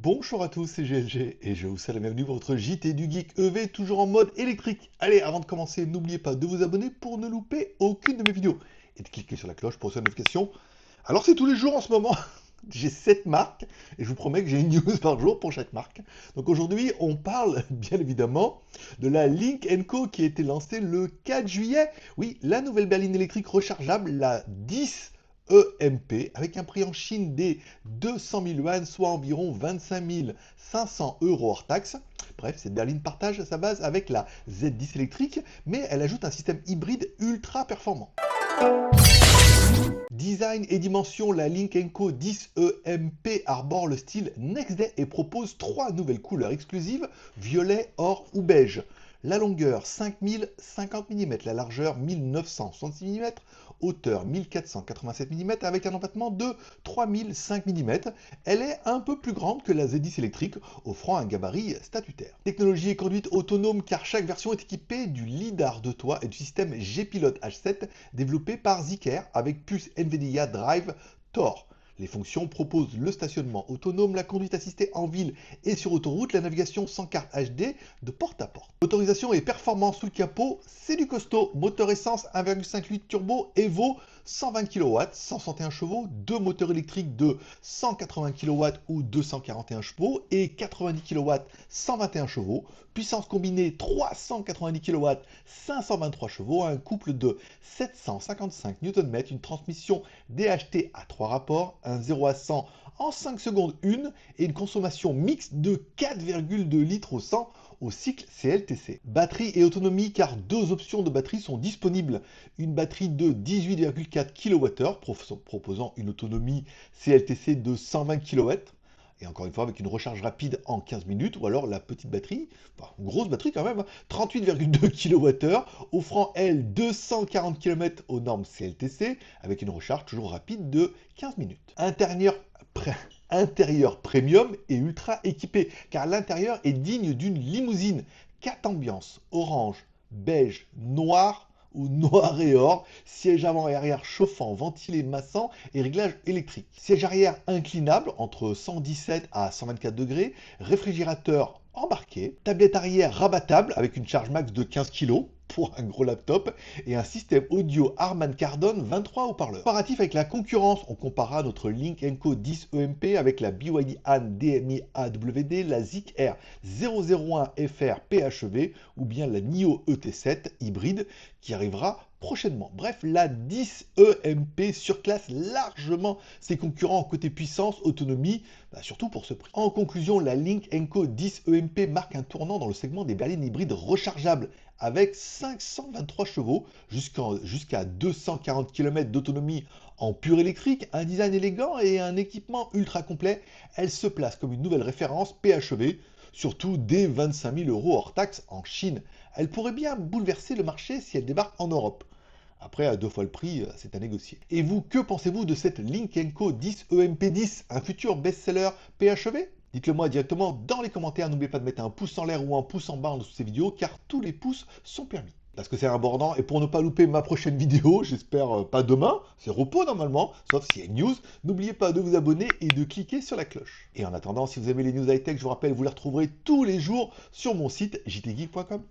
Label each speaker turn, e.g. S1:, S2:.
S1: Bonjour à tous, c'est GLG et je vous souhaite la bienvenue pour votre JT du Geek EV, toujours en mode électrique. Allez, avant de commencer, n'oubliez pas de vous abonner pour ne louper aucune de mes vidéos et de cliquer sur la cloche pour recevoir une notification. Alors c'est tous les jours en ce moment, j'ai 7 marques et je vous promets que j'ai une news par jour pour chaque marque. Donc aujourd'hui, on parle bien évidemment de la Lynk & Co qui a été lancée le 4 juillet. Oui, la nouvelle berline électrique rechargeable, la 10 EMP, avec un prix en Chine des 200 000 yuan, soit environ 25 500 euros hors taxe. Bref, cette berline partage sa base avec la Z10 électrique, mais elle ajoute un système hybride ultra performant. Design et dimension, la Lynk & Co 10 EMP arbore le style Next Day et propose 3 nouvelles couleurs exclusives, violet, or ou beige. La longueur 5050 mm, la largeur 1966 mm, hauteur 1487 mm avec un empattement de 3005 mm. Elle est un peu plus grande que la Z10 électrique, offrant un gabarit statutaire. Technologie et conduite autonome car chaque version est équipée du lidar de toit et du système G-Pilot H7 développé par Zeekr avec puce NVIDIA Drive Thor. Les fonctions proposent le stationnement autonome, la conduite assistée en ville et sur autoroute, la navigation sans carte HD de porte à porte. Motorisation et performance sous le capot, c'est du costaud. Moteur essence 1,5 litres turbo Evo 120 kW, 161 chevaux, 2 moteurs électriques de 180 kW ou 241 chevaux et 90 kW, 121 chevaux. Puissance combinée 390 kW, 523 chevaux, un couple de 755 Nm, une transmission DHT à 3 rapports, un 0 à 100 en 5 secondes 1 et une consommation mixte de 4,2 litres au 100 au cycle CLTC. Batterie et autonomie car deux options de batterie sont disponibles. Une batterie de 18,4 kWh proposant une autonomie CLTC de 120 kW. Et encore une fois, avec une recharge rapide en 15 minutes, ou alors la petite batterie, enfin, une grosse batterie quand même, 38,2 kWh, offrant elle 240 km aux normes CLTC, avec une recharge toujours rapide de 15 minutes. Intérieur premium et ultra équipé, car l'intérieur est digne d'une limousine. 4 ambiances, orange, beige, noir, ou noir et or, siège avant et arrière chauffant, ventilé, massant et réglage électrique. Siège arrière inclinable entre 117 à 124 degrés, réfrigérateur embarqué, tablette arrière rabattable avec une charge max de 15 kg pour un gros laptop et un système audio Harman Kardon 23 haut-parleurs. Comparatif avec la concurrence, on comparera notre Lynk & Co 10 EMP avec la BYD Han DMI AWD, la Zeekr 001 FR PHEV ou bien la NIO ET7 hybride qui arrivera prochainement. Bref, la 10 EMP surclasse largement ses concurrents côté puissance, autonomie, surtout pour ce prix. En conclusion, la Lynk & Co 10 EMP marque un tournant dans le segment des berlines hybrides rechargeables avec 523 chevaux jusqu'à 240 km d'autonomie en pur électrique, un design élégant et un équipement ultra complet. Elle se place comme une nouvelle référence PHEV, surtout dès 25 000 euros hors taxe en Chine. Elle pourrait bien bouleverser le marché si elle débarque en Europe. Après, à 2 fois le prix, c'est à négocier. Et vous, que pensez-vous de cette Lynk & Co 10 EMP10, un futur best-seller PHEV? Dites-le moi directement dans les commentaires, n'oubliez pas de mettre un pouce en l'air ou un pouce en bas sous ces vidéos, car tous les pouces sont permis. Parce que c'est important, et pour ne pas louper ma prochaine vidéo, j'espère pas demain, c'est repos normalement, sauf s'il y a une news, n'oubliez pas de vous abonner et de cliquer sur la cloche. Et en attendant, si vous aimez les news high-tech, je vous rappelle, vous les retrouverez tous les jours sur mon site jtgeek.com.